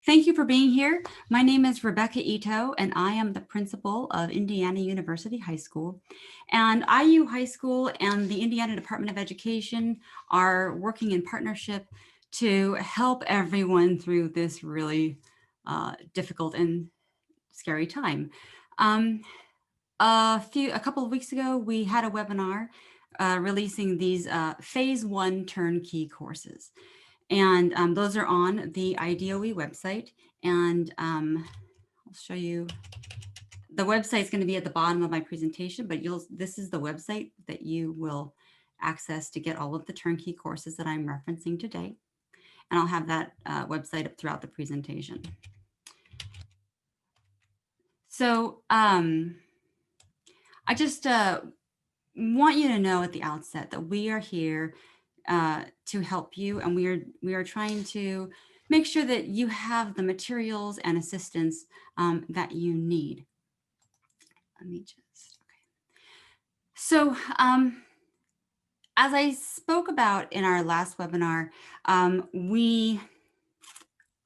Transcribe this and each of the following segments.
Thank you for being here. My name is Rebecca Itow, and I am the principal of Indiana University High School. And IU High School and the Indiana Department of Education are working in partnership to help everyone through this really difficult and scary time. A couple of weeks ago, we had a webinar releasing these Phase 1 Turnkey courses. And those are on the IDOE website. And I'll show you, the website is going to be at the bottom of my presentation, but this is the website that you will access to get all of the turnkey courses that I'm referencing today. And I'll have that website up throughout the presentation. So I just want you to know at the outset that we are here to help you, and we are trying to make sure that you have the materials and assistance that you need. Let me just, okay. So as I spoke about in our last webinar, we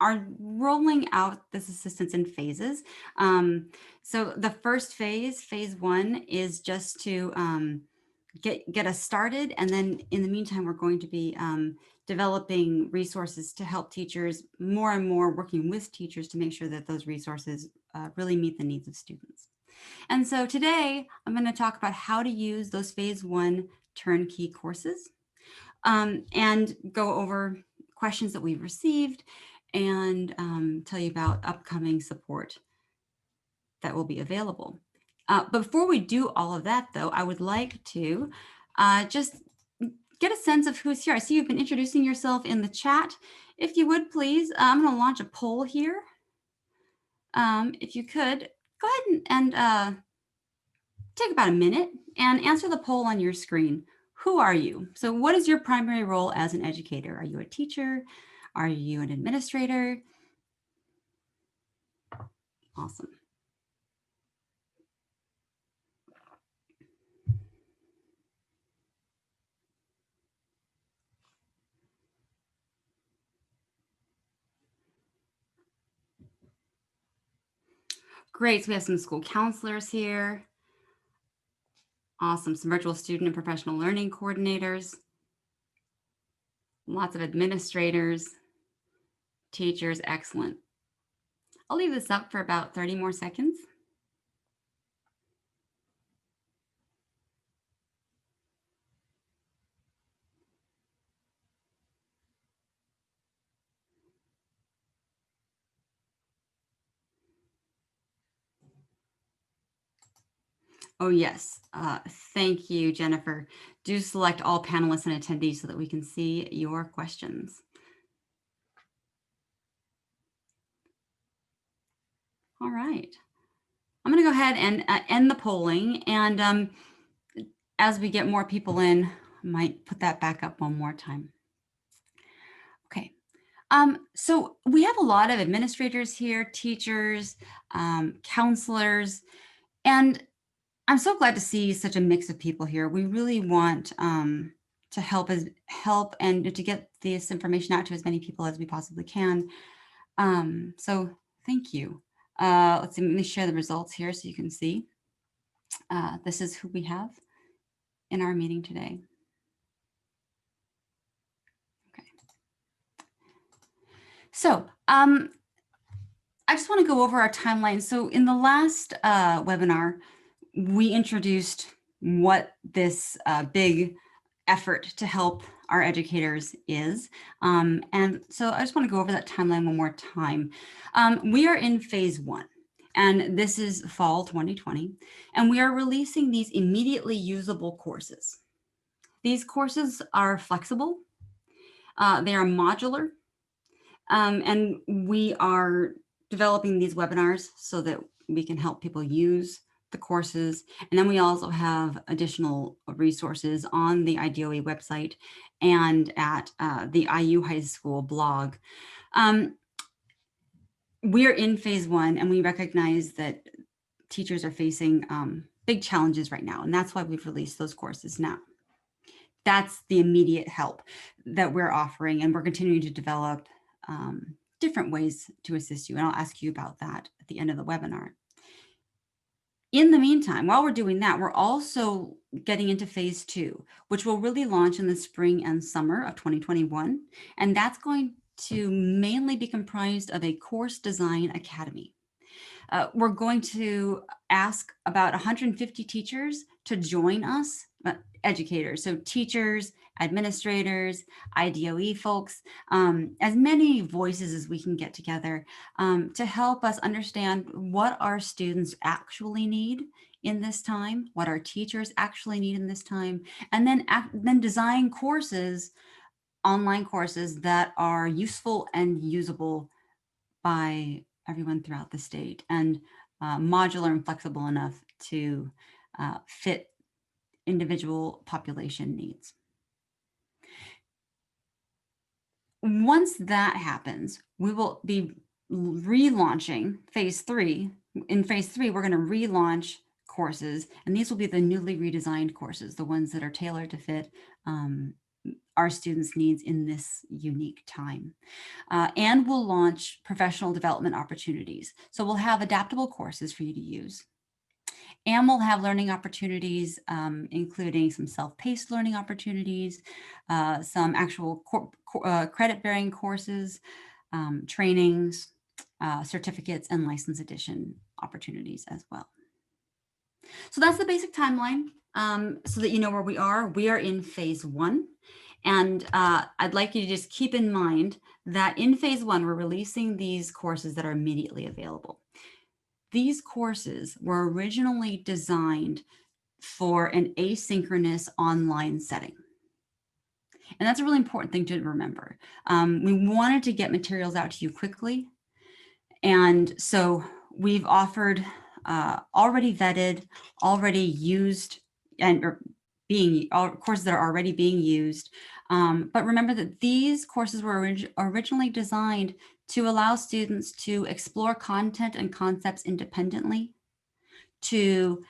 are rolling out this assistance in phases. So the first phase, phase 1, is just to get us started. And then in the meantime, we're going to be developing resources to help teachers more and more, working with teachers to make sure that those resources really meet the needs of students. And so today I'm going to talk about how to use those phase 1 turnkey courses and go over questions that we've received and tell you about upcoming support that will be available. Before we do all of that, though, I would like to just get a sense of who's here. I see you've been introducing yourself in the chat. If you would, please, I'm going to launch a poll here. If you could, go ahead and take about a minute and answer the poll on your screen. Who are you? So what is your primary role as an educator? Are you a teacher? Are you an administrator? Awesome. Great, so we have some school counselors here. Awesome, some virtual student and professional learning coordinators. Lots of administrators, teachers, excellent. I'll leave this up for about 30 more seconds. Oh, yes. Thank you, Jennifer. Do select all panelists and attendees so that we can see your questions. All right. I'm going to go ahead and end the polling. And as we get more people in, I might put that back up one more time. Okay. So we have a lot of administrators here, teachers, counselors, and I'm so glad to see such a mix of people here. We really want to help and to get this information out to as many people as we possibly can. So thank you. Let's see, let me share the results here so you can see. This is who we have in our meeting today. Okay. So I just want to go over our timeline. So in the last webinar, we introduced what this big effort to help our educators is. And so I just want to go over that timeline one more time. We are in phase 1, and this is fall 2020, and we are releasing these immediately usable courses. These courses are flexible, they are modular, and we are developing these webinars so that we can help people use the courses. And then we also have additional resources on the IDOE website and at the IU High School blog. We're in phase 1, and we recognize that teachers are facing big challenges right now, and that's why we've released those courses now. That's the immediate help that we're offering, and we're continuing to develop different ways to assist you, and I'll ask you about that at the end of the webinar. In the meantime, while we're doing that, we're also getting into phase 2, which will really launch in the spring and summer of 2021. And that's going to mainly be comprised of a course design academy. We're going to ask about 150 teachers to join us, educators, so teachers, administrators, IDOE folks, as many voices as we can get together to help us understand what our students actually need in this time, what our teachers actually need in this time, and then design courses, online courses that are useful and usable by everyone throughout the state, and modular and flexible enough to fit individual population needs. Once that happens, we will be relaunching phase 3. In phase 3, we're going to relaunch courses, and these will be the newly redesigned courses, the ones that are tailored to fit our students' needs in this unique time. And we'll launch professional development opportunities. So we'll have adaptable courses for you to use. And we'll have learning opportunities, including some self-paced learning opportunities, some actual credit-bearing courses, trainings, certificates, and license edition opportunities as well. So that's the basic timeline, so that you know where we are. We are in phase 1. And I'd like you to just keep in mind that in phase 1, we're releasing these courses that are immediately available. These courses were originally designed for an asynchronous online setting. And that's a really important thing to remember. We wanted to get materials out to you quickly. And so we've offered already vetted, already used, and courses that are already being used. But remember that these courses were originally designed to allow students to explore content and concepts independently, to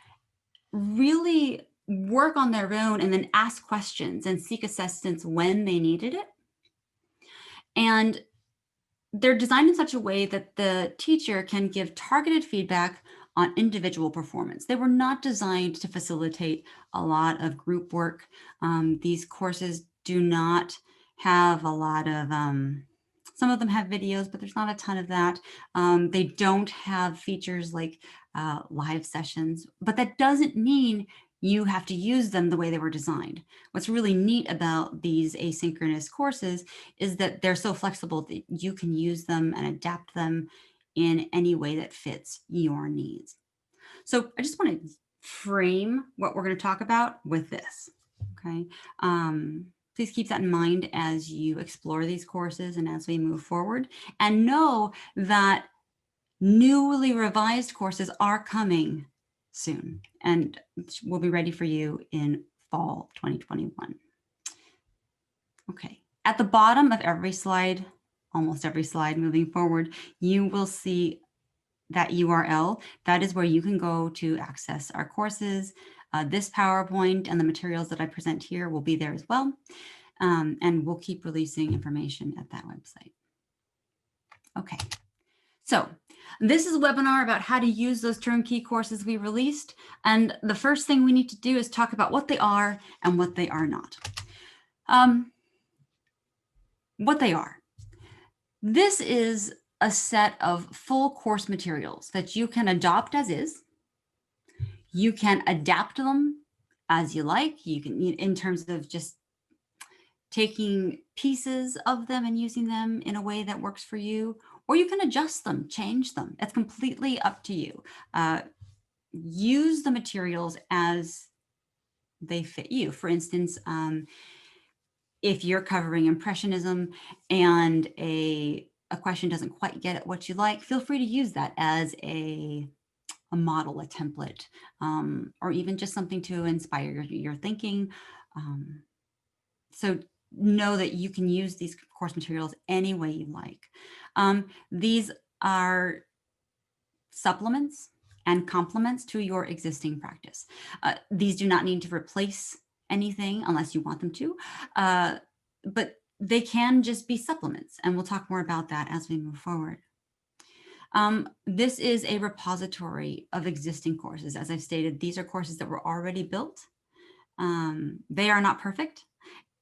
really work on their own and then ask questions and seek assistance when they needed it. And they're designed in such a way that the teacher can give targeted feedback on individual performance. They were not designed to facilitate a lot of group work. These courses do not have a lot of, some of them have videos, but there's not a ton of that. They don't have features like live sessions, but that doesn't mean you have to use them the way they were designed. What's really neat about these asynchronous courses is that they're so flexible that you can use them and adapt them in any way that fits your needs. So I just want to frame what we're going to talk about with this, okay? Please keep that in mind as you explore these courses and as we move forward, and know that newly revised courses are coming soon and will be ready for you in fall 2021. Okay, at the bottom of every slide, almost every slide moving forward, you will see that URL. That is where you can go to access our courses. This PowerPoint and the materials that I present here will be there as well. And we'll keep releasing information at that website. Okay, so this is a webinar about how to use those turnkey courses we released. And the first thing we need to do is talk about what they are and what they are not. What they are. This is a set of full course materials that you can adopt as is. You can adapt them as you like. You can, in terms of just taking pieces of them and using them in a way that works for you, or you can adjust them, change them. It's completely up to you. Use the materials as they fit you. For instance, if you're covering Impressionism and a question doesn't quite get at what you like, feel free to use that as a model, a template, or even just something to inspire your thinking. So know that you can use these course materials any way you like. These are supplements and complements to your existing practice. These do not need to replace anything unless you want them to, but they can just be supplements, and we'll talk more about that as we move forward. This is a repository of existing courses. As I've stated, these are courses that were already built. They are not perfect,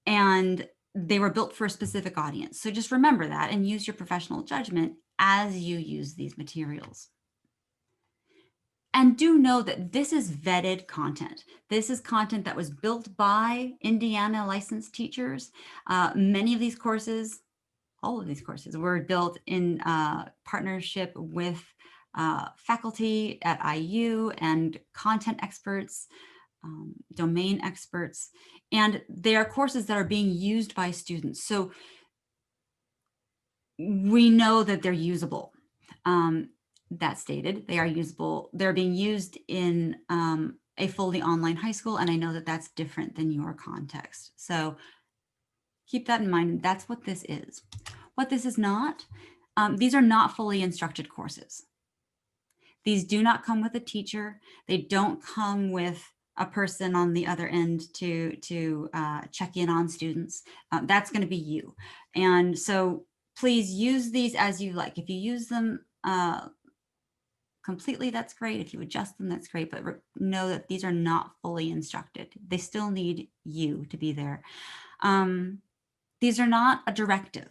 and they were built for a specific audience. So just remember that and use your professional judgment as you use these materials. And do know that this is vetted content. This is content that was built by Indiana licensed teachers. Many of these courses, all of these courses, were built in partnership with faculty at IU and content experts, domain experts, and they are courses that are being used by students. So we know that they're usable. That stated, they are usable. They're being used in a fully online high school, and I know that that's different than your context. So keep that in mind. That's what this is. What this is not, these are not fully instructed courses. These do not come with a teacher. They don't come with a person on the other end to check in on students. That's going to be you. And so please use these as you like. If you use them completely, that's great. If you adjust them, that's great. But know that these are not fully instructed. They still need you to be there. These are not a directive.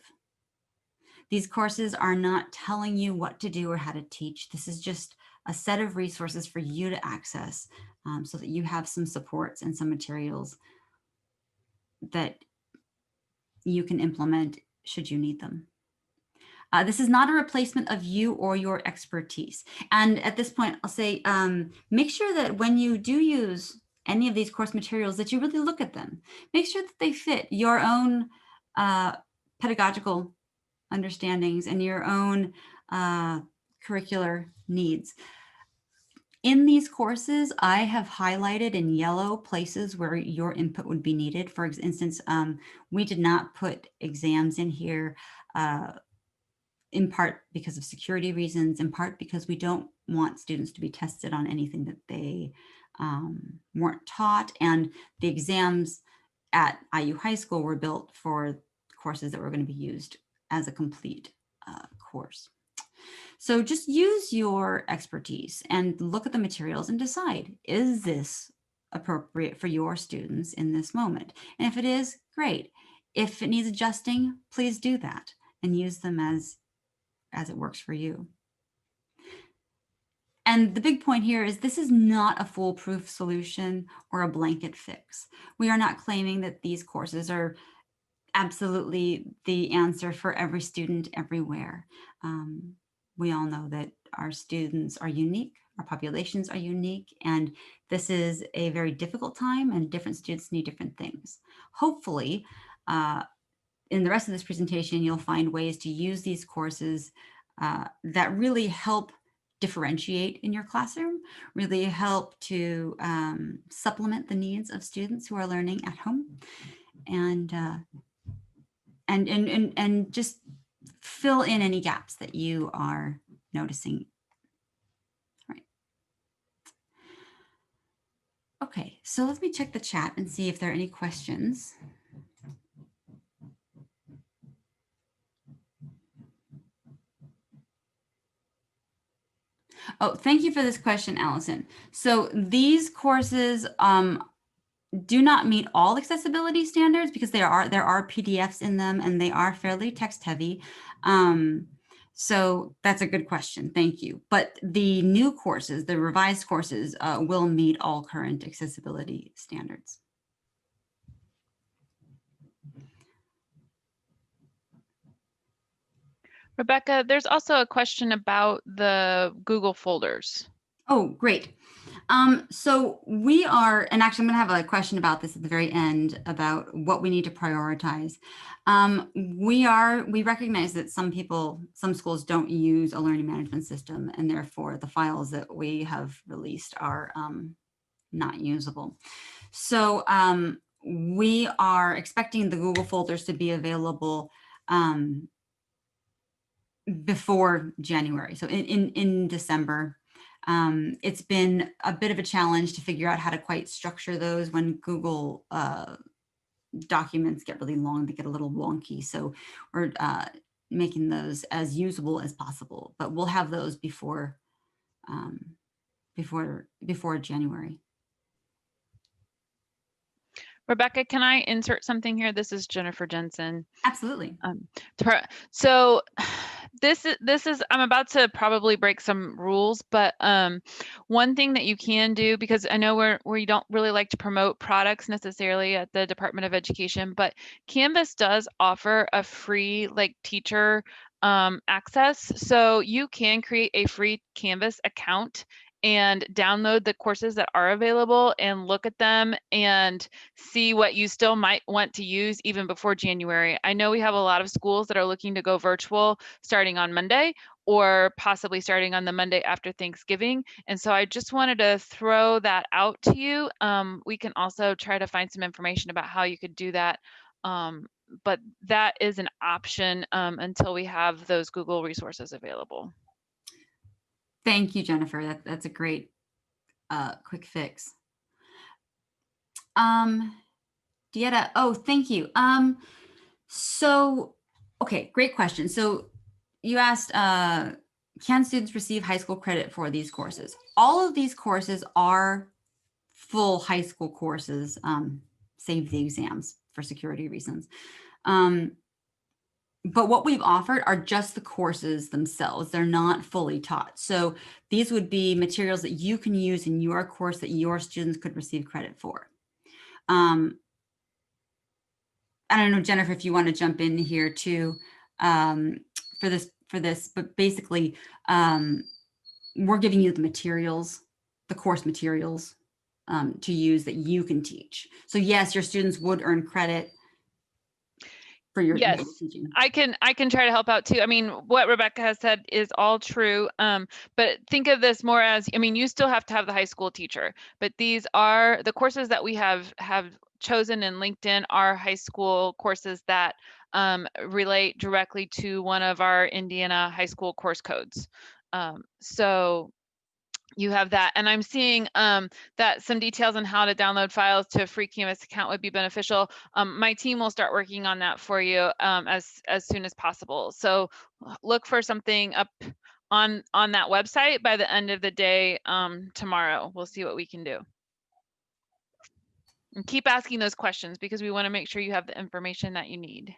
These courses are not telling you what to do or how to teach. This is just a set of resources for you to access so that you have some supports and some materials that you can implement should you need them. This is not a replacement of you or your expertise. And at this point, I'll say, make sure that when you do use any of these course materials, that you really look at them. Make sure that they fit your own pedagogical understandings and your own curricular needs. In these courses, I have highlighted in yellow places where your input would be needed. For instance, we did not put exams in here in part because of security reasons, in part because we don't want students to be tested on anything that they weren't taught. And the exams at IU High School were built for courses that were going to be used as a complete course. So just use your expertise and look at the materials and decide, is this appropriate for your students in this moment? And if it is, great. If it needs adjusting, please do that and use them as it works for you. And the big point here is this is not a foolproof solution or a blanket fix. We are not claiming that these courses are absolutely the answer for every student everywhere. We all know that our students are unique, our populations are unique, and this is a very difficult time and different students need different things. Hopefully, in the rest of this presentation, you'll find ways to use these courses that really help differentiate in your classroom, really help to supplement the needs of students who are learning at home, and just fill in any gaps that you are noticing. All right. Okay, so let me check the chat and see if there are any questions. Oh, thank you for this question, Allison. So these courses do not meet all accessibility standards because there are PDFs in them and they are fairly text heavy. So that's a good question. Thank you. But the new courses, the revised courses, will meet all current accessibility standards. Rebecca, there's also a question about the Google folders. Oh, great. So we are, and actually I'm going to have a question about this at the very end about what we need to prioritize. We recognize that some schools don't use a learning management system, and therefore the files that we have released are not usable. So we are expecting the Google folders to be available before January. So in December. It's been a bit of a challenge to figure out how to quite structure those when Google documents get really long, they get a little wonky. So we're making those as usable as possible, but we'll have those before January. Rebecca, can I insert something here? This is Jennifer Jensen. Absolutely. So this is I'm about to probably break some rules, but one thing that you can do, because I know we don't really like to promote products necessarily at the Department of Education, but Canvas does offer a free like teacher access. So you can create a free Canvas account and download the courses that are available and look at them and see what you still might want to use even before January. I know we have a lot of schools that are looking to go virtual starting on Monday or possibly starting on the Monday after Thanksgiving. And so I just wanted to throw that out to you. We can also try to find some information about how you could do that. But that is an option until we have those Google resources available. Thank you, Jennifer. That's a great quick fix. Dieta, oh, thank you. So, okay, great question. So you asked, can students receive high school credit for these courses? All of these courses are full high school courses, save the exams for security reasons. But what we've offered are just the courses themselves. They're not fully taught. So these would be materials that you can use in your course that your students could receive credit for. I don't know, Jennifer, if you want to jump in here too for this, but basically we're giving you the materials, the course materials to use that you can teach. So yes, your students would earn credit for your teaching. I can try to help out too. I mean, what Rebecca has said is all true. But think of this more as, I mean, you still have to have the high school teacher, but these are the courses that we have chosen in LinkedIn are high school courses that relate directly to one of our Indiana high school course codes. So you have that, and I'm seeing that some details on how to download files to a free Canvas account would be beneficial. My team will start working on that for you as soon as possible. So look for something up on that website by the end of the day tomorrow. We'll see what we can do. And keep asking those questions because we want to make sure you have the information that you need.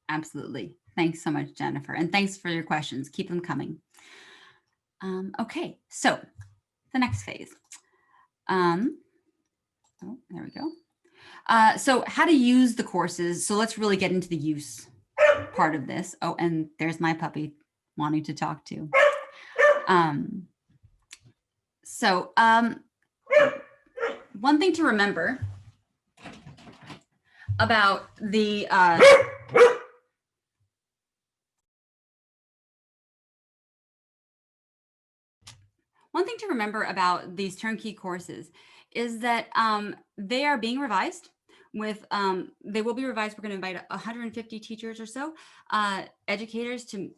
Absolutely. Thanks so much, Jennifer. And thanks for your questions. Keep them coming. Okay, so the next phase. Oh, there we go. So how to use the courses. So let's really get into the use part of this. Oh, and there's my puppy wanting to talk too. One thing to remember about the these turnkey courses is that they are being revised with, they will be revised. We're going to invite 150 teachers or so, educators to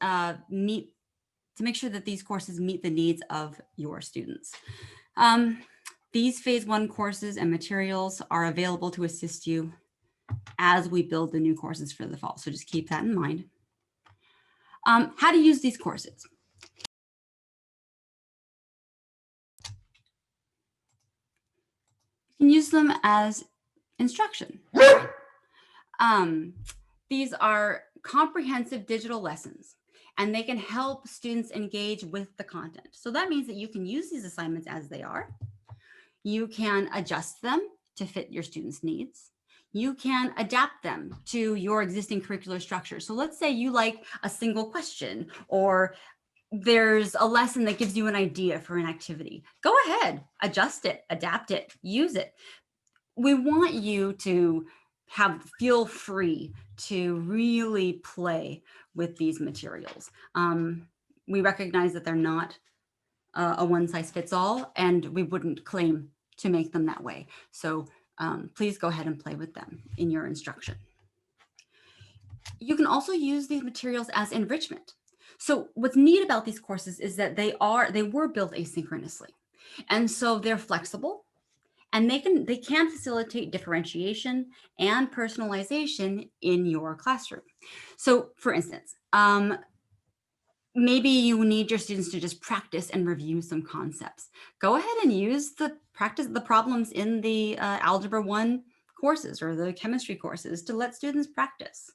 make sure that these courses meet the needs of your students. These phase 1 courses and materials are available to assist you as we build the new courses for the fall. So just keep that in mind. How to use these courses. You can use them as instruction. These are comprehensive digital lessons, and they can help students engage with the content. So that means that you can use these assignments as they are. You can adjust them to fit your students' needs. You can adapt them to your existing curricular structure. So let's say you like a single question, or there's a lesson that gives you an idea for an activity. Go ahead, adjust it, adapt it, use it. We want you to feel free to really play with these materials. We recognize that they're not a one-size-fits-all, and we wouldn't claim to make them that way. So please go ahead and play with them in your instruction. You can also use these materials as enrichment. So what's neat about these courses is that they were built asynchronously. And so they're flexible and they can facilitate differentiation and personalization in your classroom. So for instance, maybe you need your students to just practice and review some concepts. Go ahead and use the problems in the Algebra 1 courses or the chemistry courses to let students practice.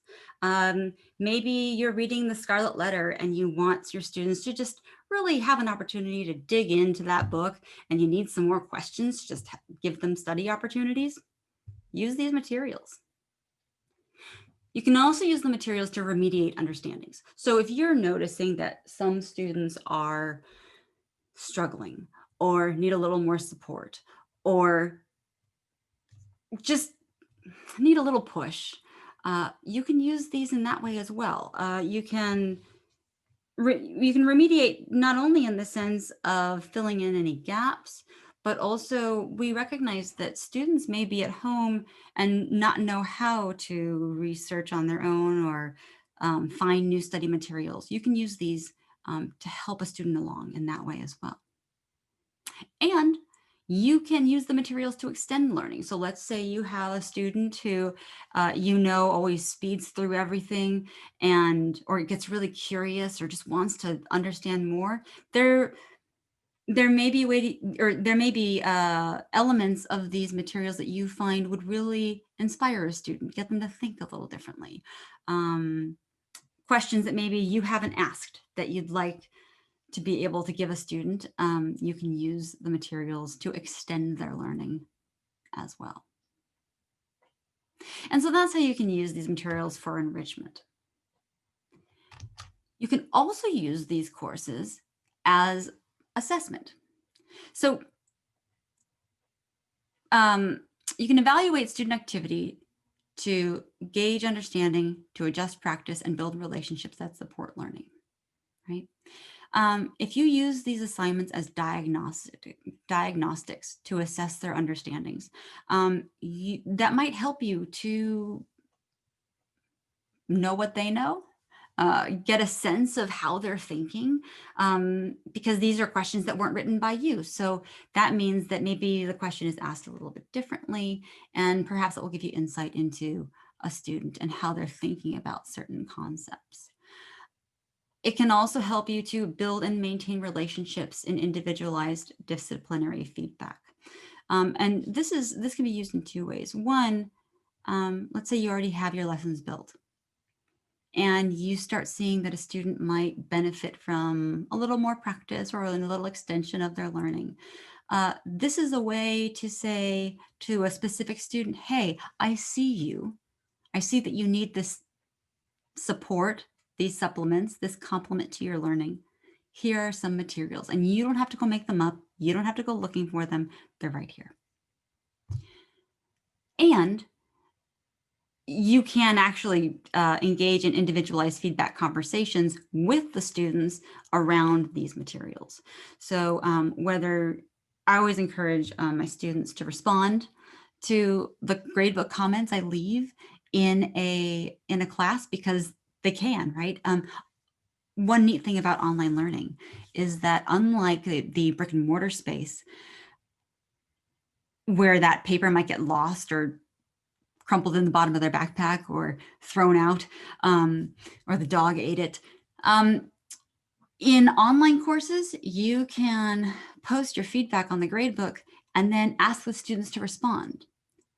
Maybe you're reading the Scarlet Letter and you want your students to just really have an opportunity to dig into that book, and you need some more questions, just give them study opportunities. Use these materials. You can also use the materials to remediate understandings. So if you're noticing that some students are struggling or need a little more support or just need a little push, you can use these in that way as well. You can remediate not only in the sense of filling in any gaps, but also we recognize that students may be at home and not know how to research on their own or find new study materials. You can use these to help a student along in that way as well. And you can use the materials to extend learning. So let's say you have a student who always speeds through everything or gets really curious or just wants to understand more. There may be elements of these materials that you find would really inspire a student, get them to think a little differently. Questions that maybe you haven't asked that you'd like to be able to give a student, you can use the materials to extend their learning as well. And so that's how you can use these materials for enrichment. You can also use these courses as assessment. So you can evaluate student activity to gauge understanding, to adjust practice, and build relationships that support learning, right? If you use these assignments as diagnostics to assess their understandings, that might help you to know what they know, get a sense of how they're thinking, because these are questions that weren't written by you. So that means that maybe the question is asked a little bit differently, and perhaps it will give you insight into a student and how they're thinking about certain concepts. It can also help you to build and maintain relationships in individualized disciplinary feedback. And this can be used in two ways. One, let's say you already have your lessons built and you start seeing that a student might benefit from a little more practice or a little extension of their learning. This is a way to say to a specific student, hey, I see you. I see that you need this support, these supplements, this complement to your learning. Here are some materials, and you don't have to go make them up. You don't have to go looking for them. They're right here. And you can actually engage in individualized feedback conversations with the students around these materials. So I always encourage my students to respond to the gradebook comments I leave in a class, because they can, right? One neat thing about online learning is that unlike the brick and mortar space where that paper might get lost or crumpled in the bottom of their backpack or thrown out, or the dog ate it. In online courses, you can post your feedback on the gradebook and then ask the students to respond,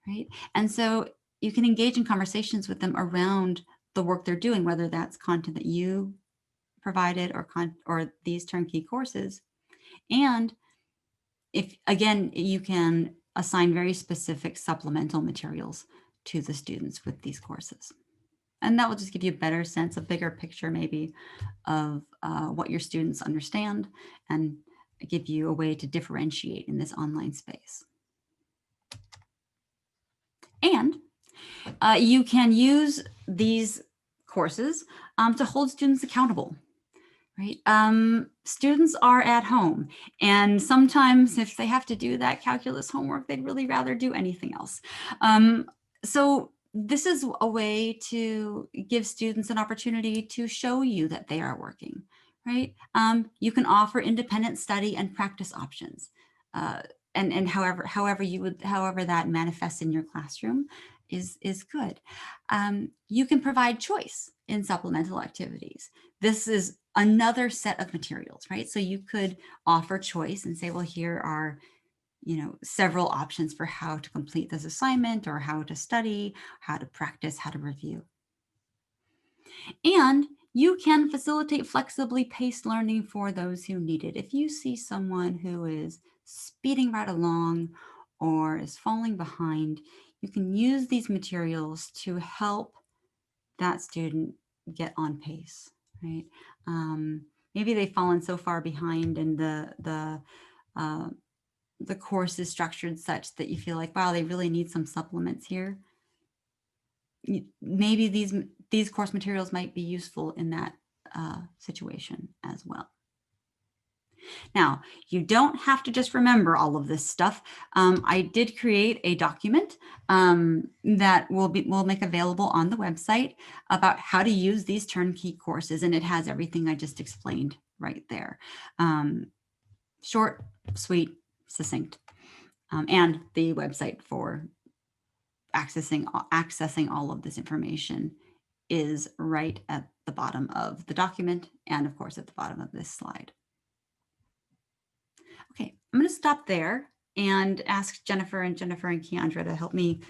right? And so you can engage in conversations with them around the work they're doing, whether that's content that you provided or these turnkey courses. And if, again, you can assign very specific supplemental materials to the students with these courses. And that will just give you a better sense, a bigger picture maybe of what your students understand and give you a way to differentiate in this online space. And you can use these courses to hold students accountable. Right. Students are at home, and sometimes if they have to do that calculus homework, they'd really rather do anything else. So this is a way to give students an opportunity to show you that they are working, right? You can offer independent study and practice options. and however that manifests in your classroom is good. You can provide choice in supplemental activities. This is another set of materials, right? So you could offer choice and say, well, here are, several options for how to complete this assignment, or how to study, how to practice, how to review. And you can facilitate flexibly paced learning for those who need it. If you see someone who is speeding right along or is falling behind, you can use these materials to help that student get on pace, right? Maybe they've fallen so far behind, and the course is structured such that you feel like, wow, they really need some supplements here. Maybe these course materials might be useful in that situation as well. Now, you don't have to just remember all of this stuff. I did create a document that we'll make available on the website about how to use these turnkey courses, and it has everything I just explained right there. Short, sweet, succinct, and the website for accessing all of this information is right at the bottom of the document, and of course at the bottom of this slide. Okay, I'm going to stop there and ask Jennifer and Keandra to help me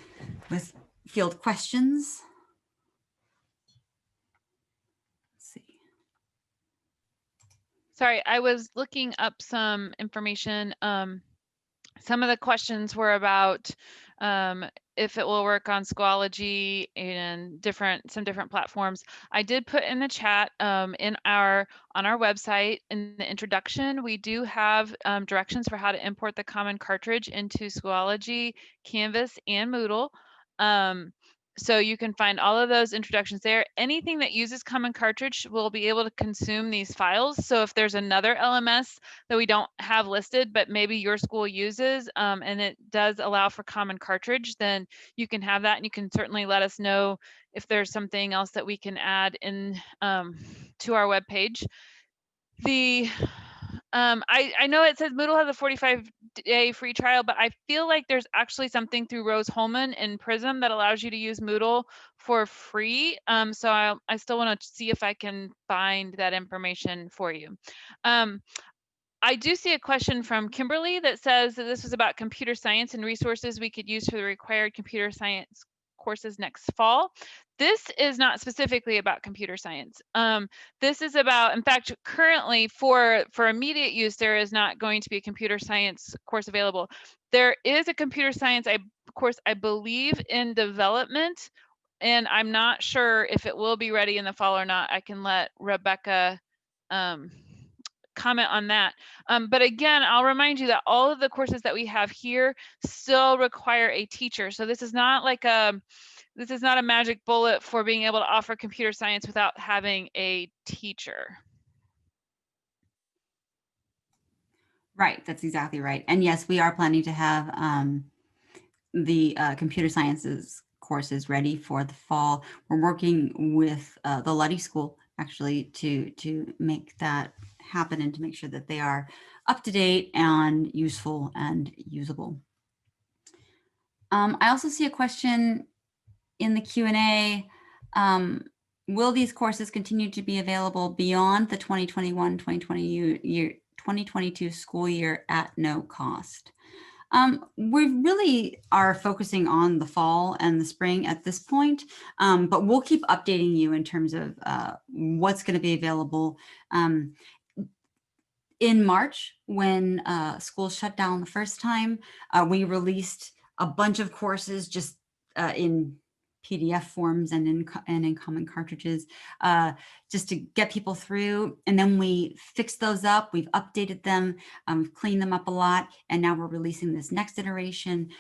with field questions. Let's see. Sorry, I was looking up some information. Some of the questions were about if it will work on Schoology and some different platforms. I did put in the chat on our website in the introduction. We do have directions for how to import the common cartridge into Schoology, Canvas, and Moodle. So you can find all of those introductions there. Anything that uses common cartridge will be able to consume these files. So if there's another LMS that we don't have listed, but maybe your school uses, and it does allow for common cartridge, then you can have that, and you can certainly let us know if there's something else that we can add in to our webpage. I know it says Moodle has a 45-day free trial, but I feel like there's actually something through Rose Holman and Prism that allows you to use Moodle for free. So I still want to see if I can find that information for you. I do see a question from Kimberly that says that this was about computer science and resources we could use for the required computer science courses next fall. This is not specifically about computer science. This is about, in fact, currently for immediate use, there is not going to be a computer science course available. There is a computer science course, I believe, in development, and I'm not sure if it will be ready in the fall or not. I can let Rebecca comment on that. But again, I'll remind you that all of the courses that we have here still require a teacher. So this is not like this is not a magic bullet for being able to offer computer science without having a teacher. Right, that's exactly right. And yes, we are planning to have the computer sciences courses ready for the fall. We're working with the Luddy School actually to make that happen, and to make sure that they are up to date and useful and usable. I also see a question in the Q&A. Will these courses continue to be available beyond the 2021-2022 school year at no cost? We really are focusing on the fall and the spring at this point, but we'll keep updating you in terms of what's going to be available. In March, when school shut down the first time, we released a bunch of courses just in PDF forms and in common cartridges, just to get people through. And then we fixed those up. We've updated them. We've cleaned them up a lot. And now we're releasing this next iteration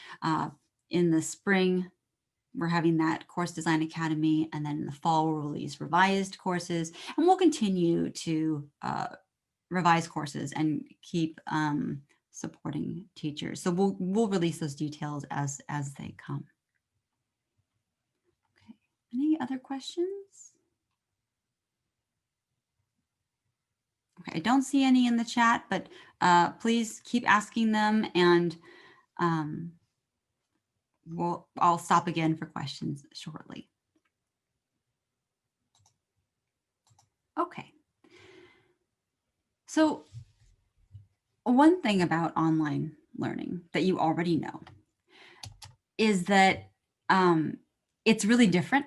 in the spring. We're having that Course Design Academy, and then in the fall we'll release revised courses, and we'll continue to revise courses and keep supporting teachers. So we'll release those details as they come. Okay. Any other questions? Okay, I don't see any in the chat, but please keep asking them, and I'll stop again for questions shortly. Okay. So one thing about online learning that you already know is that it's really different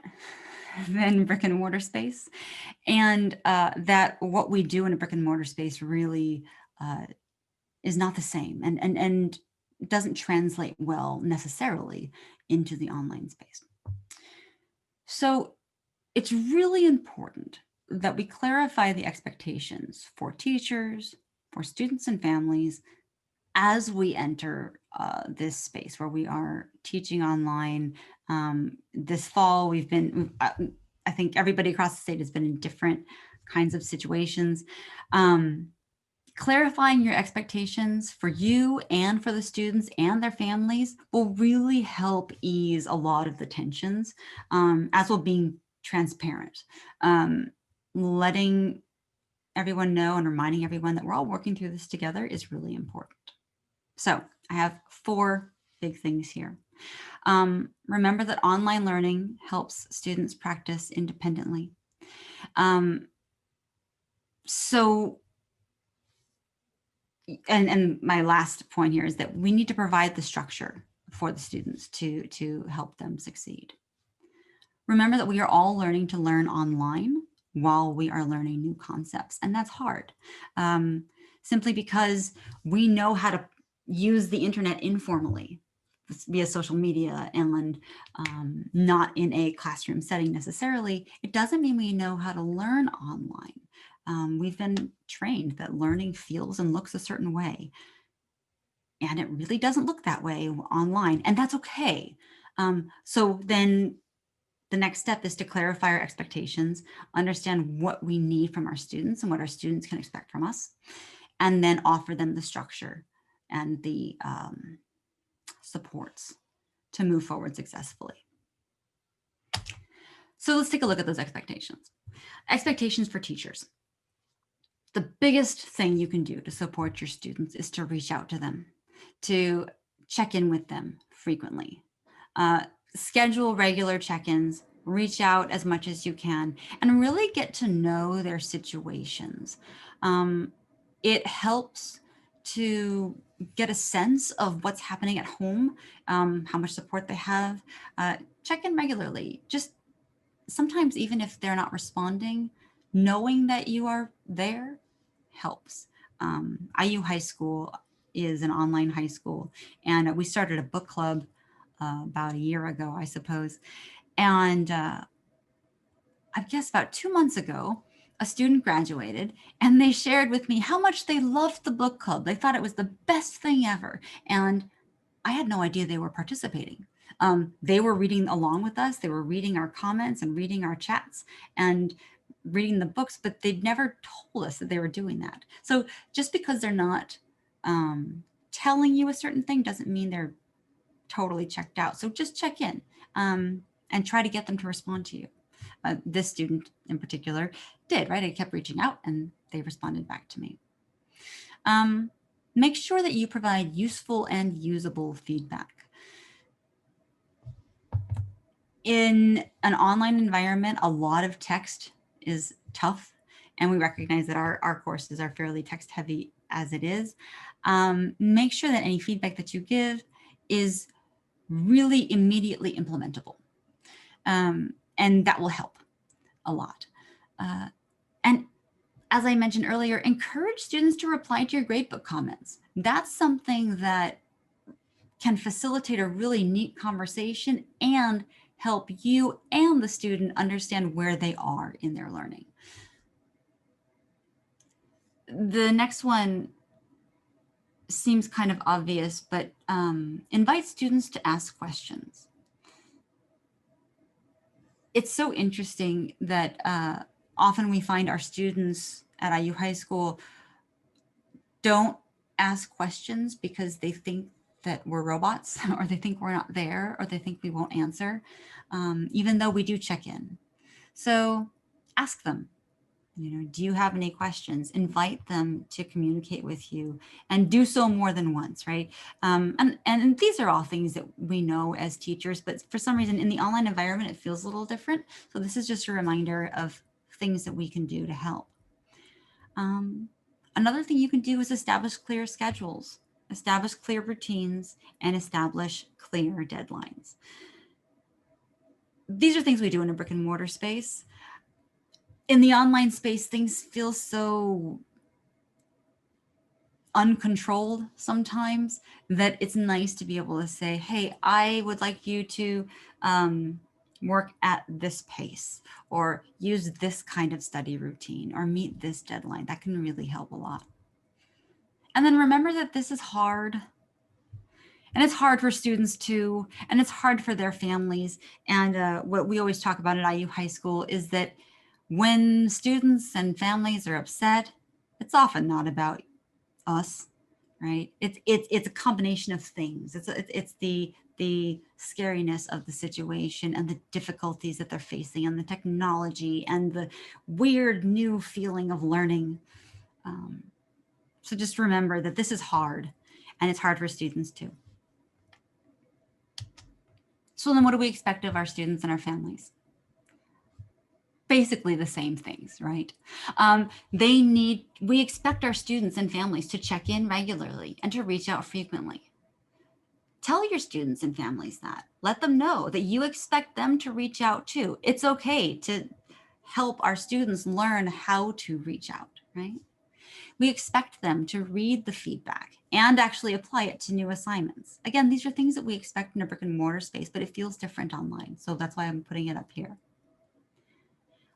than brick and mortar space, and that what we do in a brick and mortar space really is not the same, and doesn't translate well necessarily into the online space. So it's really important that we clarify the expectations for teachers, for students and families as we enter this space where we are teaching online. This fall, I think everybody across the state has been in different kinds of situations. Clarifying your expectations for you and for the students and their families will really help ease a lot of the tensions, as well being transparent. Letting everyone know and reminding everyone that we're all working through this together is really important. So I have 4 big things here. Remember that online learning helps students practice independently. And my last point here is that we need to provide the structure for the students to help them succeed. Remember that we are all learning to learn online while we are learning new concepts, and that's hard. Simply because we know how to use the internet informally via social media and not in a classroom setting necessarily, it doesn't mean we know how to learn online. We've been trained that learning feels and looks a certain way, and it really doesn't look that way online, and that's okay. So then the next step is to clarify our expectations, understand what we need from our students and what our students can expect from us, and then offer them the structure and the supports to move forward successfully. So let's take a look at those expectations. Expectations for teachers. The biggest thing you can do to support your students is to reach out to them, to check in with them frequently. Schedule regular check-ins, reach out as much as you can, and really get to know their situations. It helps to get a sense of what's happening at home, how much support they have. Check in regularly. Just sometimes, even if they're not responding, knowing that you are there helps. IU High School is an online high school, and we started a book club about a year ago, I suppose. And I guess about 2 months ago, a student graduated and they shared with me how much they loved the book club. They thought it was the best thing ever. And I had no idea they were participating. They were reading along with us. They were reading our comments and reading our chats and reading the books, but they'd never told us that they were doing that. So just because they're not telling you a certain thing doesn't mean they're totally checked out. So just check in and try to get them to respond to you. This student in particular did, right? I kept reaching out and they responded back to me. Make sure that you provide useful and usable feedback. In an online environment, a lot of text is tough, and we recognize that our courses are fairly text heavy as it is. Make sure that any feedback that you give is really immediately implementable, and that will help a lot. And as I mentioned earlier, encourage students to reply to your gradebook comments. That's something that can facilitate a really neat conversation and help you and the student understand where they are in their learning. The next one seems kind of obvious, but invite students to ask questions. It's so interesting that often we find our students at IU High School don't ask questions because they think that we're robots, or they think we're not there, or they think we won't answer, even though we do check in. So ask them. Do you have any questions? Invite them to communicate with you, and do so more than once, right? And these are all things that we know as teachers, but for some reason in the online environment, it feels a little different. So this is just a reminder of things that we can do to help. Um, Another thing you can do is establish clear schedules, establish clear routines, and establish clear deadlines. These are things we do in a brick and mortar space. In the online space, things feel so uncontrolled sometimes that it's nice to be able to say, hey, I would like you to work at this pace, or use this kind of study routine, or meet this deadline. That can really help a lot. And then remember that this is hard. And it's hard for students too, and it's hard for their families. And what we always talk about at IU High School is that when students and families are upset, it's often not about us, right? It's a combination of things. It's the scariness of the situation, and the difficulties that they're facing, and the technology, and the weird new feeling of learning. So just remember that this is hard, and it's hard for students too. So then what do we expect of our students and our families? Basically the same things, right? We expect our students and families to check in regularly and to reach out frequently. Tell your students and families that. Let them know that you expect them to reach out too. It's okay to help our students learn how to reach out, right? We expect them to read the feedback and actually apply it to new assignments. Again, these are things that we expect in a brick and mortar space, but it feels different online. So that's why I'm putting it up here.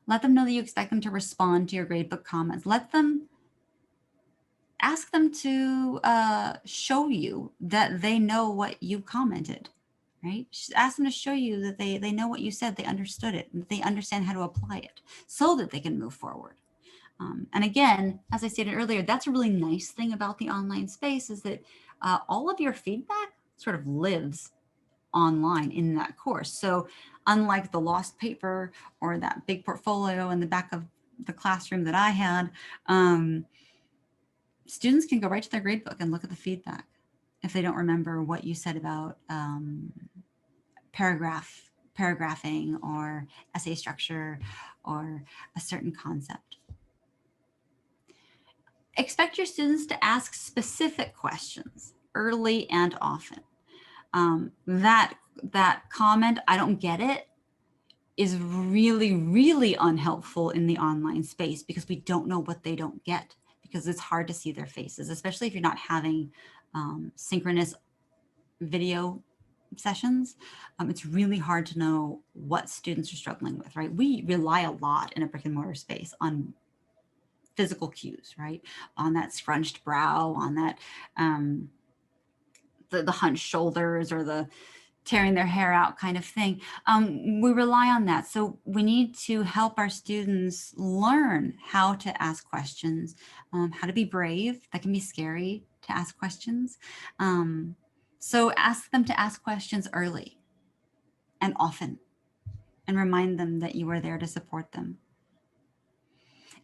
Let them know that you expect them to respond to your gradebook comments. Ask them to show you that they know what you commented, right? Ask them to show you that they know what you said, they understood it, and they understand how to apply it so that they can move forward. And again, as I stated earlier, that's a really nice thing about the online space, is that all of your feedback sort of lives online in that course. So unlike the lost paper or that big portfolio in the back of the classroom that I had, students can go right to their gradebook and look at the feedback if they don't remember what you said about paragraphing or essay structure or a certain concept. Expect your students to ask specific questions early and often. That comment, I don't get it, is really, really unhelpful in the online space, because we don't know what they don't get, because it's hard to see their faces, especially if you're not having synchronous video sessions. It's really hard to know what students are struggling with, right? We rely a lot in a brick and mortar space on physical cues, right? On that scrunched brow, on that the hunched shoulders, or the tearing their hair out kind of thing. We rely on that. So we need to help our students learn how to ask questions, how to be brave. That can be scary, to ask questions. So ask them to ask questions early and often, and remind them that you are there to support them.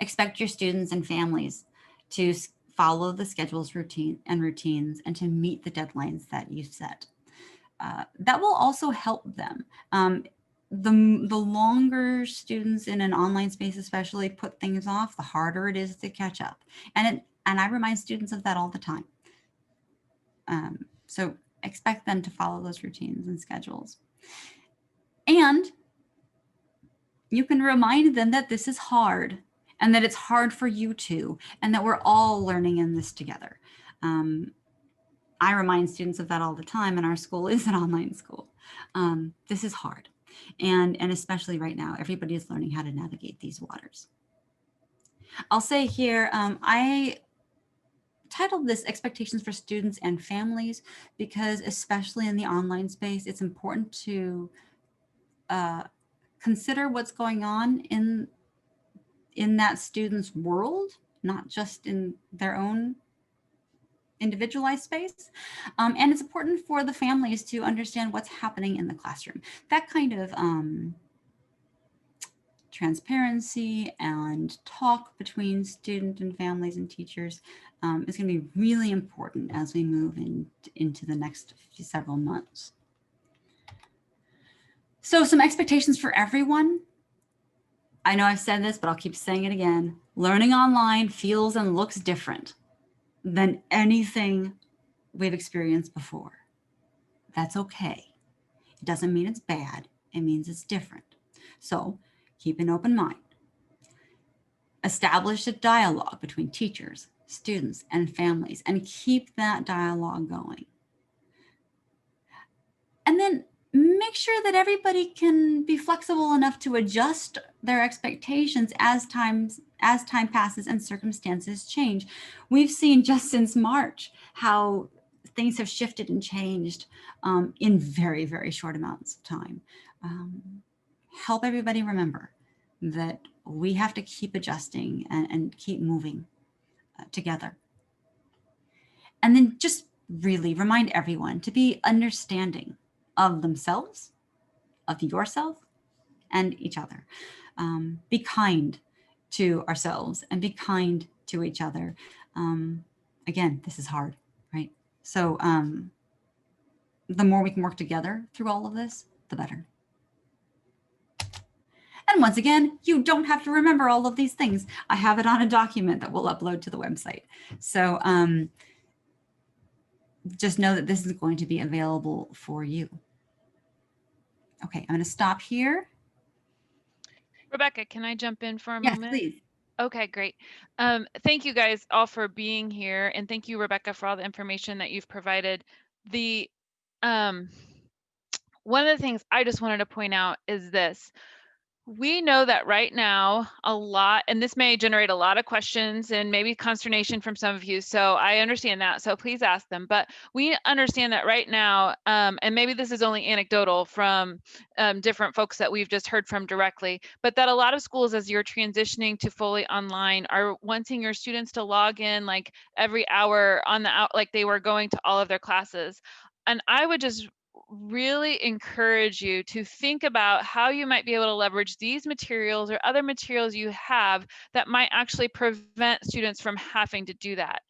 Expect your students and families to follow the schedules routines, and to meet the deadlines that you set. That will also help them. The longer students in an online space especially put things off, the harder it is to catch up. And I remind students of that all the time. So expect them to follow those routines and schedules. And you can remind them that this is hard, and that it's hard for you too, and that we're all learning in this together. I remind students of that all the time, and our school is an online school. This is hard. And especially right now, everybody is learning how to navigate these waters. I'll say here, I titled this Expectations for Students and Families, because especially in the online space, it's important to consider what's going on in that student's world, not just in their own individualized space. And it's important for the families to understand what's happening in the classroom. That kind of transparency and talk between student and families and teachers is going to be really important as we move into the next several months. So some expectations for everyone. I know I've said this, but I'll keep saying it again. Learning online feels and looks different than anything we've experienced before. That's okay. It doesn't mean it's bad. It means it's different. So keep an open mind. Establish a dialogue between teachers, students, and families, and keep that dialogue going. And then make sure that everybody can be flexible enough to adjust their expectations as time passes and circumstances change. We've seen just since March how things have shifted and changed in very, very short amounts of time. Help everybody remember that we have to keep adjusting and keep moving together. And then just really remind everyone to be understanding of themselves, of yourself, and each other. Be kind to ourselves and be kind to each other. Again, this is hard, right? So the more we can work together through all of this, the better. And once again, you don't have to remember all of these things. I have it on a document that we'll upload to the website. So just know that this is going to be available for you. Okay, I'm going to stop here. Rebecca, can I jump in for a Yes, moment? please. Okay, great. Thank you guys all for being here, and thank you, Rebecca, for all the information that you've provided. The one of the things I just wanted to point out is this. We know that right now a lot, and this may generate a lot of questions and maybe consternation from some of you. So I understand that. So please ask them. But we understand that right now, and maybe this is only anecdotal from different folks that we've just heard from directly, but that a lot of schools, as you're transitioning to fully online, are wanting your students to log in like every hour on the out, like they were going to all of their classes. And I would just really encourage you to think about how you might be able to leverage these materials or other materials you have that might actually prevent students from having to do that.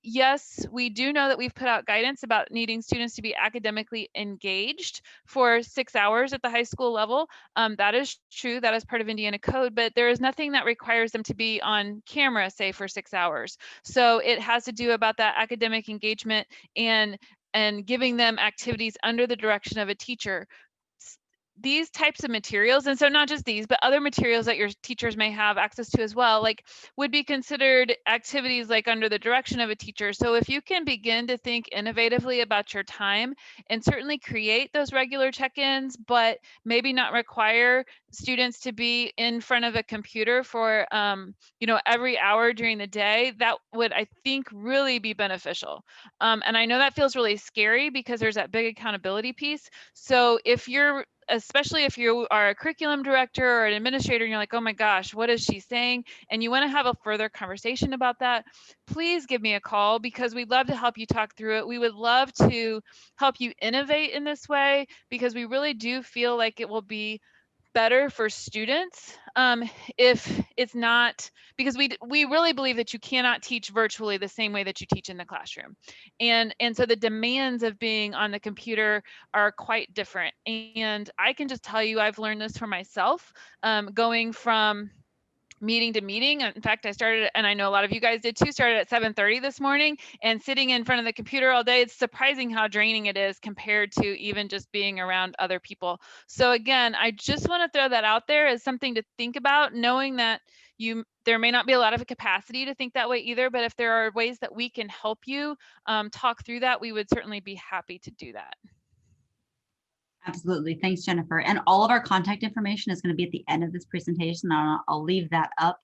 Yes, we do know that we've put out guidance about needing students to be academically engaged for 6 hours at the high school level. That is true. That is part of Indiana code, but there is nothing that requires them to be on camera, say, for 6 hours. So it has to do about that academic engagement and giving them activities under the direction of a teacher. These types of materials, and so not just these, but other materials that your teachers may have access to as well, like would be considered activities like under the direction of a teacher. So if you can begin to think innovatively about your time and certainly create those regular check-ins, but maybe not require students to be in front of a computer for every hour during the day, that would, I think, really be beneficial. And I know that feels really scary because there's that big accountability piece. So especially if you are a curriculum director or an administrator and you're like, oh my gosh, what is she saying? And you want to have a further conversation about that, please give me a call because we'd love to help you talk through it. We would love to help you innovate in this way because we really do feel like it will be better for students if it's not, because we really believe that you cannot teach virtually the same way that you teach in the classroom, and so the demands of being on the computer are quite different. And I can just tell you, I've learned this for myself, going from meeting to meeting. In fact, I started, and I know a lot of you guys did too, started at 7:30 this morning, and sitting in front of the computer all day, it's surprising how draining it is compared to even just being around other people. So again, I just want to throw that out there as something to think about, knowing that there may not be a lot of capacity to think that way either, but if there are ways that we can help you talk through that, we would certainly be happy to do that. Absolutely. Thanks, Jennifer. And all of our contact information is going to be at the end of this presentation. I'll leave that up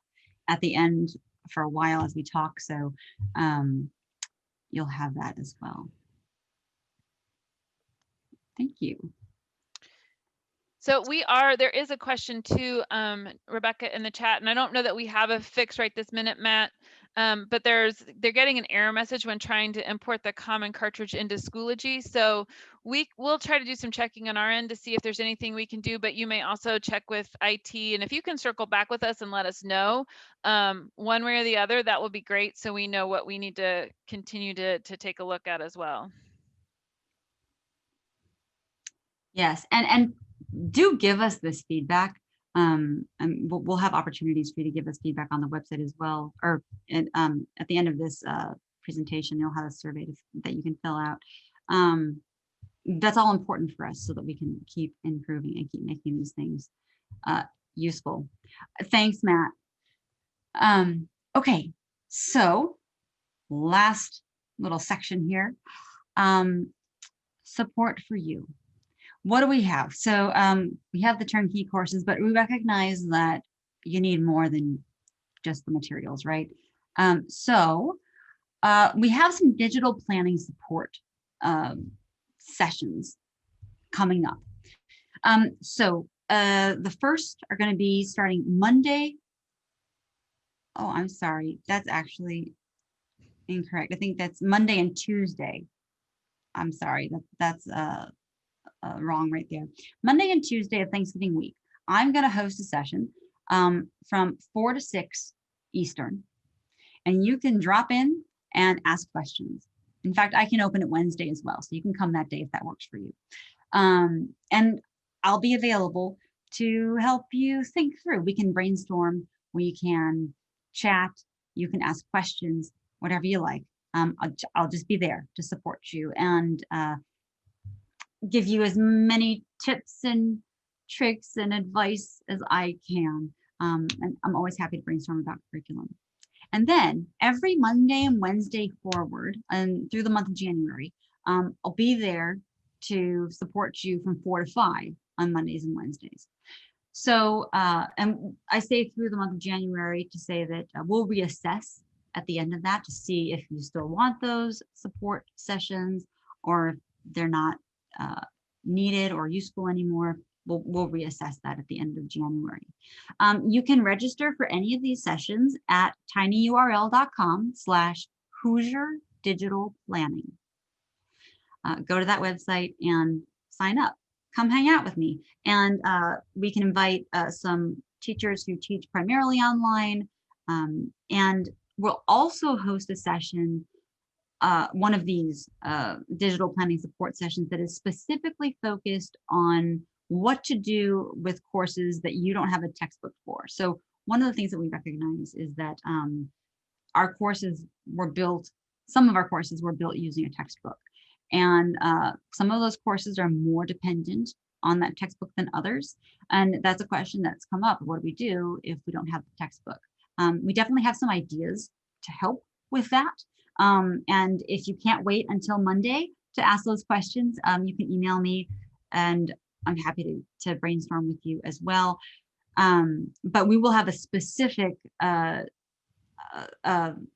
at the end for a while as we talk. So you'll have that as well. Thank you. So there is a question too, Rebecca, in the chat, and I don't know that we have a fix right this minute, Matt. but they're getting an error message when trying to import the common cartridge into Schoology. So we'll try to do some checking on our end to see if there's anything we can do, but you may also check with IT. And if you can circle back with us and let us know one way or the other, that will be great. So we know what we need to continue to take a look at as well. Yes, and do give us this feedback. And we'll have opportunities for you to give us feedback on the website as well. Or at the end of this presentation, you'll have a survey that you can fill out. That's all important for us so that we can keep improving and keep making these things useful. Thanks, Matt. Okay, so last little section here, support for you. What do we have? So we have the turnkey courses, but we recognize that you need more than just the materials, right? So we have some digital planning support sessions coming up. So the first are going to be starting Monday. Oh, I'm sorry. That's actually incorrect. I think that's Monday and Tuesday. I'm sorry. That's wrong right there. Monday and Tuesday of Thanksgiving week, I'm going to host a session from 4 to 6 Eastern. And you can drop in and ask questions. In fact, I can open it Wednesday as well. So you can come that day if that works for you. And I'll be available to help you think through. We can brainstorm, we can chat, you can ask questions, whatever you like. I'll just be there to support you and give you as many tips and tricks and advice as I can. And I'm always happy to brainstorm about curriculum. And then every Monday and Wednesday forward and through the month of January, I'll be there to support you from 4 to 5 on Mondays and Wednesdays. So, and I say through the month of January to say that we'll reassess at the end of that to see if you still want those support sessions or if they're not needed or useful anymore. We'll reassess that at the end of January. You can register for any of these sessions at tinyurl.com/Hoosier Digital Planning. Go to that website and sign up. Come hang out with me. And we can invite some teachers who teach primarily online. And we'll also host a session, one of these digital planning support sessions that is specifically focused on what to do with courses that you don't have a textbook for. So one of the things that we recognize is that our courses were built, some of our courses were built using a textbook. And some of those courses are more dependent on that textbook than others. And that's a question that's come up. What do we do if we don't have the textbook? We definitely have some ideas to help with that. And if you can't wait until Monday to ask those questions, you can email me and I'm happy to brainstorm with you as well. But we will have a specific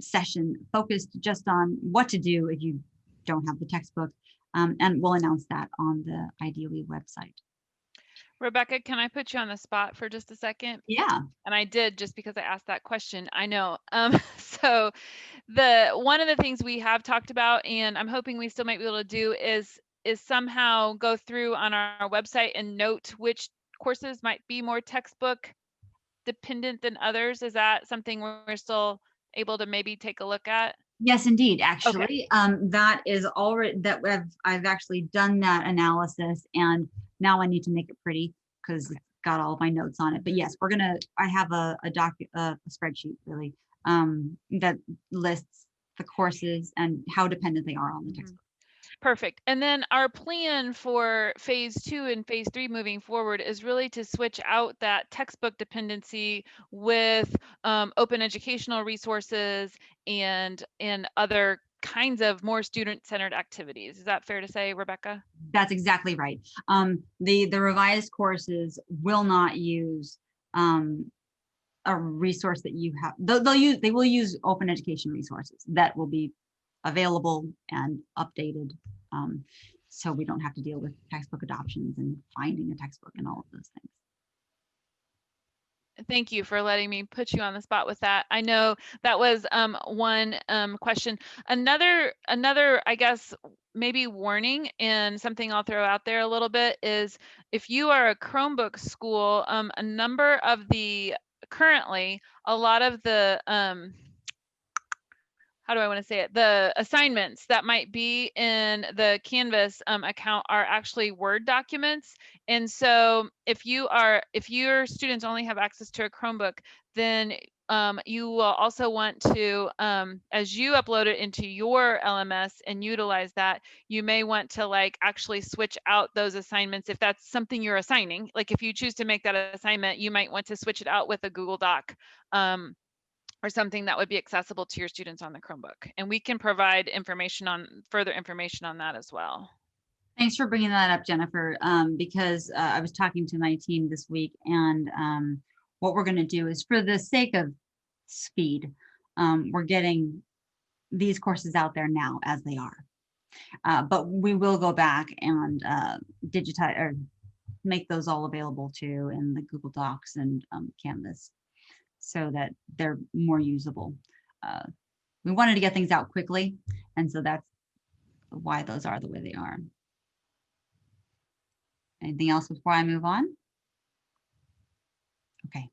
session focused just on what to do if you don't have the textbook. And we'll announce that on the Ideally website. Rebecca, can I put you on the spot for just a second? Yeah. And I did just because I asked that question. I know. So one of the things we have talked about, and I'm hoping we still might be able to do is somehow go through on our website and note which courses might be more textbook dependent than others. Is that something we're still able to maybe take a look at? Yes, indeed. Actually, Okay. that is already that I've actually done that analysis, and now I need to make it pretty because it's got all of my notes on it. But yes, I have a spreadsheet really that lists the courses and how dependent they are on the textbook. Perfect. And then our plan for phase 2 and phase 3 moving forward is really to switch out that textbook dependency with open educational resources and other kinds of more student-centered activities. Is that fair to say, Rebecca? That's exactly right. The revised courses will not use a resource that you have. They will use open education resources that will be available and updated, so we don't have to deal with textbook adoptions and finding a textbook and all of those things. Thank you for letting me put you on the spot with that. I know that was one question. Another, I guess, maybe warning and something I'll throw out there a little bit is if you are a Chromebook school, a number of the currently a lot of the how do I want to say it? The assignments that might be in the Canvas account are actually Word documents. And so if your students only have access to a Chromebook, then you will also want to, as you upload it into your LMS and utilize that, you may want to like actually switch out those assignments if that's something you're assigning. Like if you choose to make that assignment, you might want to switch it out with a Google Doc. Or something that would be accessible to your students on the Chromebook. And we can provide further information on that as well. Thanks for bringing that up, Jennifer, because I was talking to my team this week, and what we're going to do is, for the sake of speed, we're getting these courses out there now as they are. But we will go back and digitize or make those all available too in the Google Docs and Canvas, so that they're more usable. We wanted to get things out quickly, and so that's why those are the way they are. Anything else before I move on? Okay.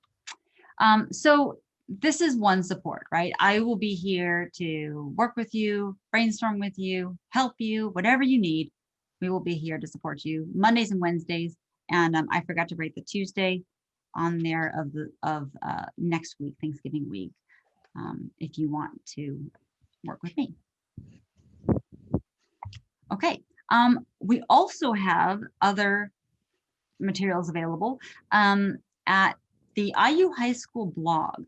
So this is one support, right? I will be here to work with you, brainstorm with you, help you, whatever you need. We will be here to support you Mondays and Wednesdays. And I forgot to write the Tuesday on there of next week, Thanksgiving week, if you want to work with me. Okay. We also have other materials available at the IU High School blog.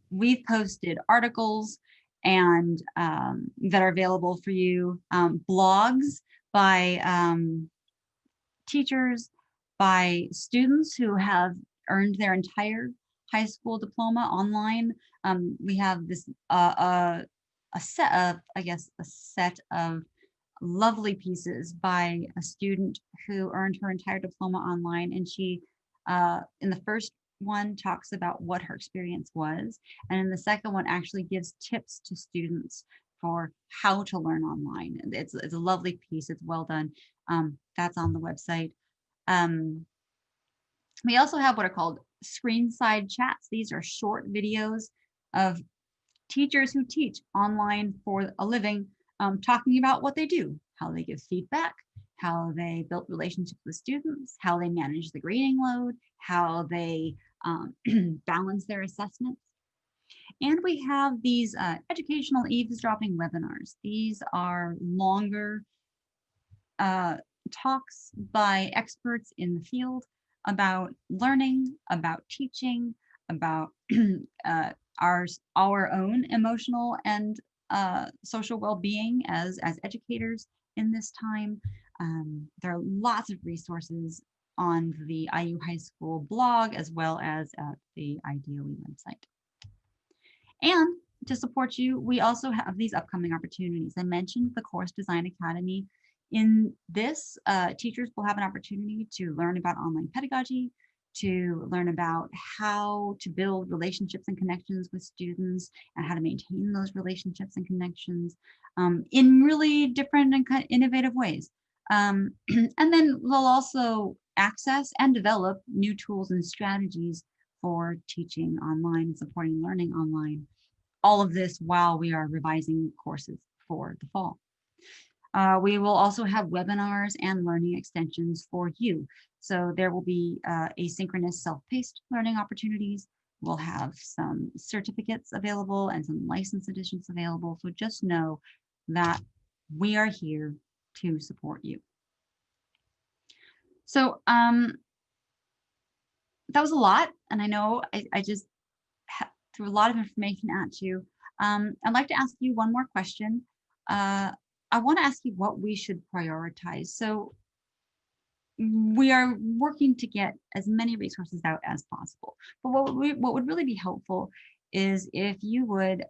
We've posted articles and that are available for you, blogs by teachers, by students who have earned their entire high school diploma online. We have this a set of, I guess, a set of lovely pieces by a student who earned her entire diploma online, and she in the first one talks about what her experience was, and in the second one actually gives tips to students for how to learn online. It's a lovely piece. It's well done. That's on the website. We also have what are called screenside chats. These are short videos of teachers who teach online for a living, talking about what they do, how they give feedback, how they build relationships with students, how they manage the grading load, how they balance their assessments. And we have these educational eavesdropping webinars. These are longer talks by experts in the field about learning, about teaching, about our own emotional and social well-being as educators in this time. There are lots of resources on the IU High School blog as well as at the IDOE website. And to support you, we also have these upcoming opportunities. I mentioned the Course Design Academy. In this, teachers will have an opportunity to learn about online pedagogy, to learn about how to build relationships and connections with students and how to maintain those relationships and connections in really different and kind of innovative ways. And then they'll also access and develop new tools and strategies for teaching online and supporting learning online. All of this while we are revising courses for the fall. We will also have webinars and learning extensions for you. So there will be asynchronous self-paced learning opportunities. We'll have some certificates available and some license editions available. So just know that we are here to support you. So that was a lot. And I know I just threw a lot of information at you. I'd like to ask you one more question. I want to ask you what we should prioritize. So we are working to get as many resources out as possible. But what would really be helpful is if you would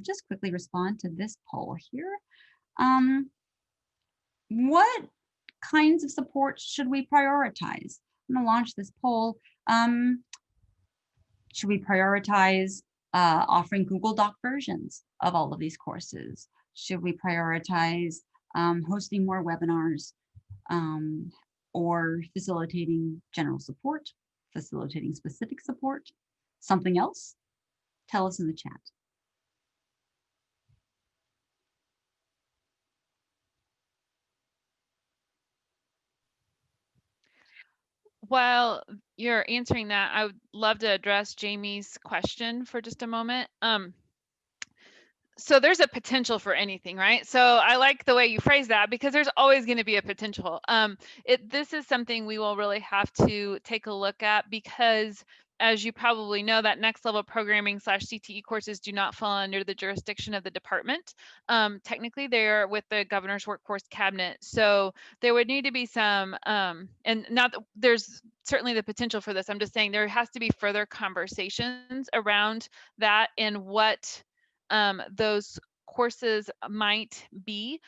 just quickly respond to this poll here. What kinds of support should we prioritize? I'm going to launch this poll. Should we prioritize offering Google Doc versions of all of these courses? Should we prioritize hosting more webinars or facilitating general support, facilitating specific support, something else? Tell us in the chat. While you're answering that, I would love to address Jamie's question for just a moment. So there's a potential for anything, right? So I like the way you phrase that because there's always going to be a potential. This is something we will really have to take a look at because, as you probably know, that next level programming / CTE courses do not fall under the jurisdiction of the department. Technically, they are with the governor's workforce cabinet. So there would need to be some, and not that there's certainly the potential for this. I'm just saying there has to be further conversations around that and what those courses might be.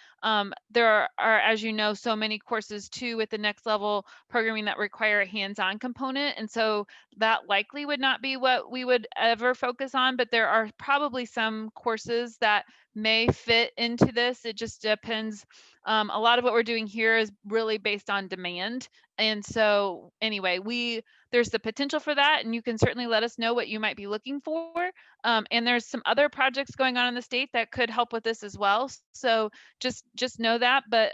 There are, as you know, so many courses too with the next level programming that require a hands-on component. And so that likely would not be what we would ever focus on, but there are probably some courses that may fit into this. It just depends. A lot of what we're doing here is really based on demand. And so anyway, there's the potential for that, and you can certainly let us know what you might be looking for. And there's some other projects going on in the state that could help with this as well. So just know that, but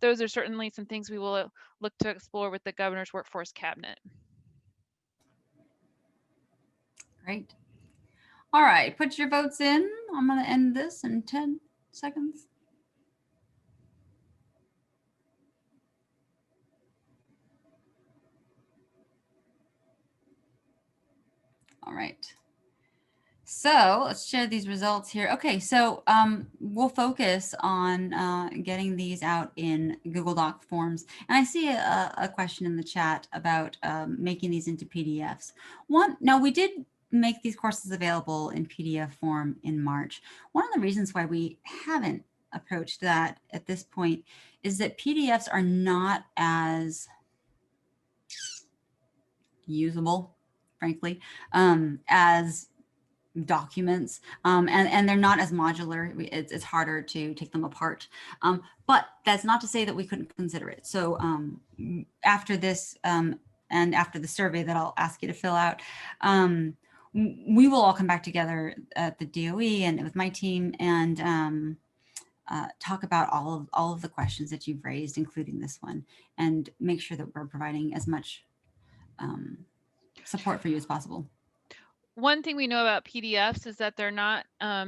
those are certainly some things we will look to explore with the governor's workforce cabinet. Great. All right, put your votes in. I'm going to end this in 10 seconds. All right. So let's share these results here. Okay, so we'll focus on getting these out in Google Doc forms. And I see a question in the chat about making these into PDFs. Now we did make these courses available in PDF form in March. One of the reasons why we haven't approached that at this point is that PDFs are not as usable, frankly, as documents, and they're not as modular. It's harder to take them apart, but that's not to say that we couldn't consider it. So after this and after the survey that I'll ask you to fill out, we will all come back together at the DOE and with my team and talk about all of the questions that you've raised, including this one, and make sure that we're providing as much support for you as possible. One thing we know about PDFs is that they're not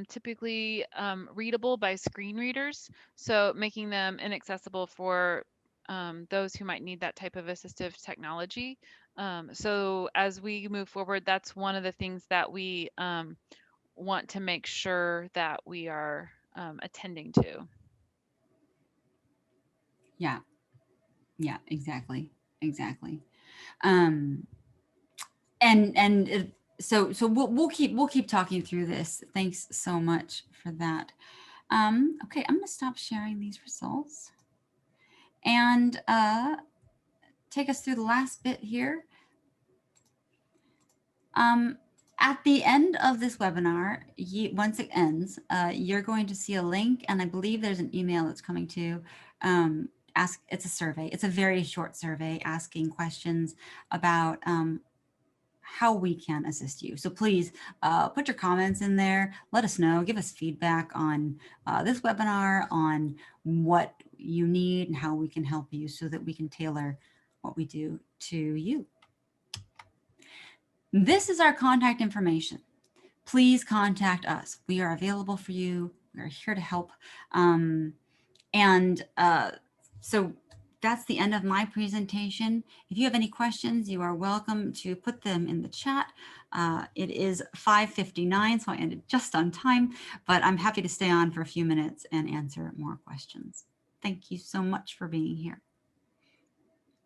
typically readable by screen readers, so making them inaccessible for those who might need that type of assistive technology. So as we move forward, that's one of the things that we want to make sure that we are attending to. Yeah, exactly. So we'll keep talking through this. Thanks so much for that. Okay, I'm gonna stop sharing these results and take us through the last bit here. At the end of this webinar, once it ends, you're going to see a link, and I believe there's an email that's coming to it's a survey. It's a very short survey asking questions about how we can assist you. So please put your comments in there. Let us know, give us feedback on this webinar, on what you need and how we can help you so that we can tailor what we do to you. This is our contact information. Please contact us. We are available for you. We are here to help. So that's the end of my presentation. If you have any questions, you are welcome to put them in the chat. It is 5:59, so I ended just on time, but I'm happy to stay on for a few minutes and answer more questions. Thank you so much for being here.